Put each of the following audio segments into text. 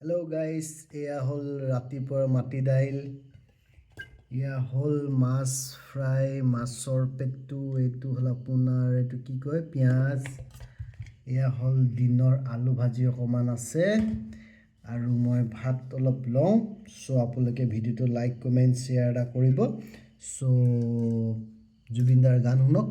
Hello' guys, এয়া হ'ল ৰাতিপুৱাৰ মাটি দাইল, এয়া হ'ল মাছ ফ্ৰাই, মাছৰ পেটু, এইটো হ'ল আপোনাৰ এইটো কি কয় পিঁয়াজ, এয়া হ'ল দিনৰ আলু ভাজি অকণমান আছে আৰু মই ভাত অলপ লওঁ। চ' আপোনালোকে ভিডিঅ'টো লাইক কমেণ্ট শ্বেয়াৰ এটা কৰিব। চ' জুবিনদাৰ গান শুনক।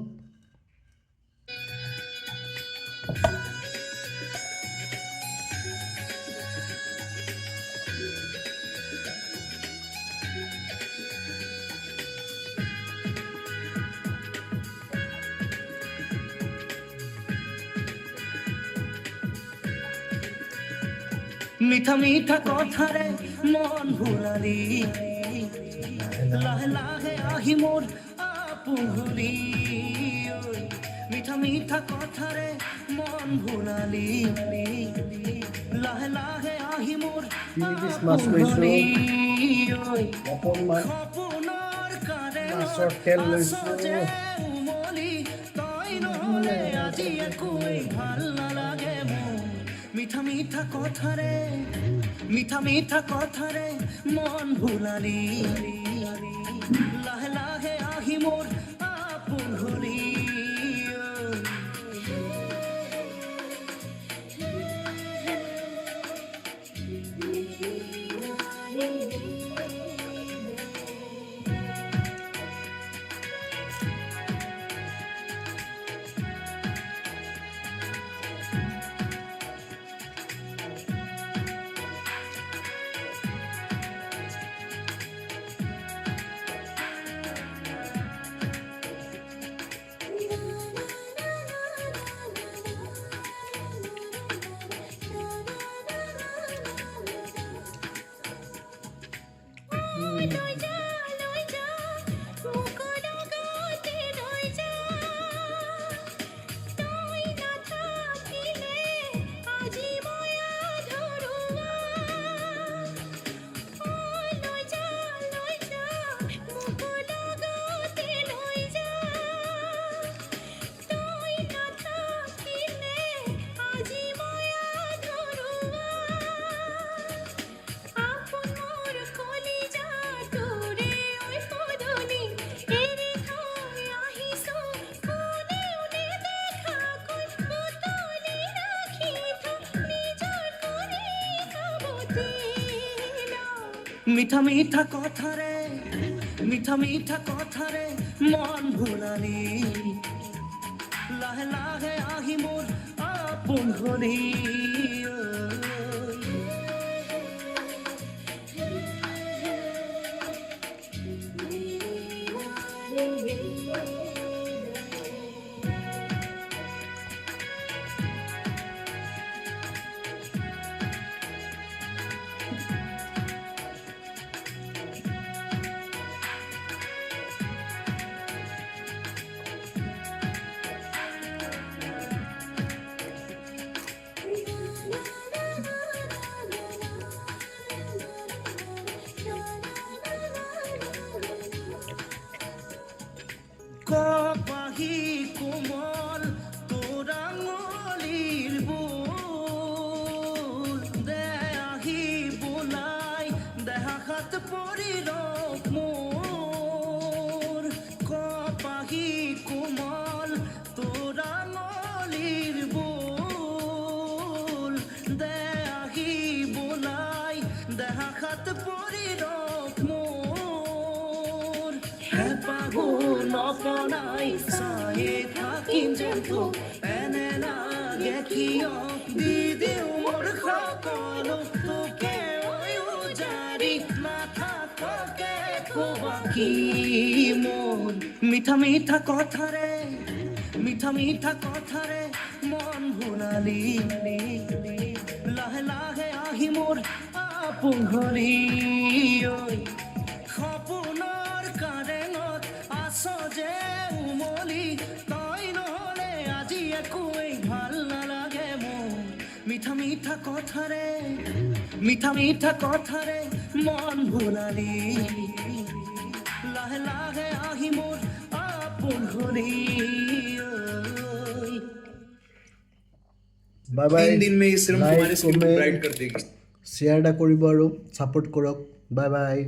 মিঠা মিঠা কথাৰে মন ভুলালি, লাহে লাহে আহি মোৰ আপুহলি। মিঠা মিঠা কথাৰে মন ভুলালি, লাহে লাহে আহি মোৰ আপুহলি। সপোনৰ কাৰে আছজে উমলি, তই নহ'লে আজি একোৱেই ভাল নালাগে মোৰ। মিঠা মিঠা কথাৰে মন ভুলালি, লাহে লাহে আহি মোৰ আপুহলি। মিঠা মিঠা কথাৰে মন ভুলালি, লাহে লাহে আহি মোৰ আপুহলি। কপাহী কোমল তোৰ আঙুলিৰ বোল, দে আহি বোলাই দেহাত পৰি ৰখ মোৰ। কপাহী কোমল তোৰ আঙুলিৰ বোল, দে আহি বোলাই দেহাত পৰি ৰখ মোৰ। হেঁপাহো নপনাই চায়ে থাকিম যেন তোক, এনে লাগে কিয় দি দিওঁ মোৰ সকলো তোকে উজাৰি, নাথাকে একো বাকী মোৰ। মিঠা মিঠা কথাৰে মন ভুলালি, লাহে লাহে আহি মোৰ আপুহলি। সপোনৰ কাৰেঙত আছজে উমলি, তই নহ'লে আজি একোৱেই ভাল নালাগে মোৰ। মিঠা মিঠা কথাৰে মন ভুলালি, লাহে লাহে আহি মোৰ আপুহলি। Bye bye. 3 दिन में ये सिर्फ लाइक तुम्हारे स्किल को कमेंट ब्राइट कर देगी। শ্বেয়াৰ এটা কৰিব আৰু ছাপোৰ্ট কৰক বাই বাই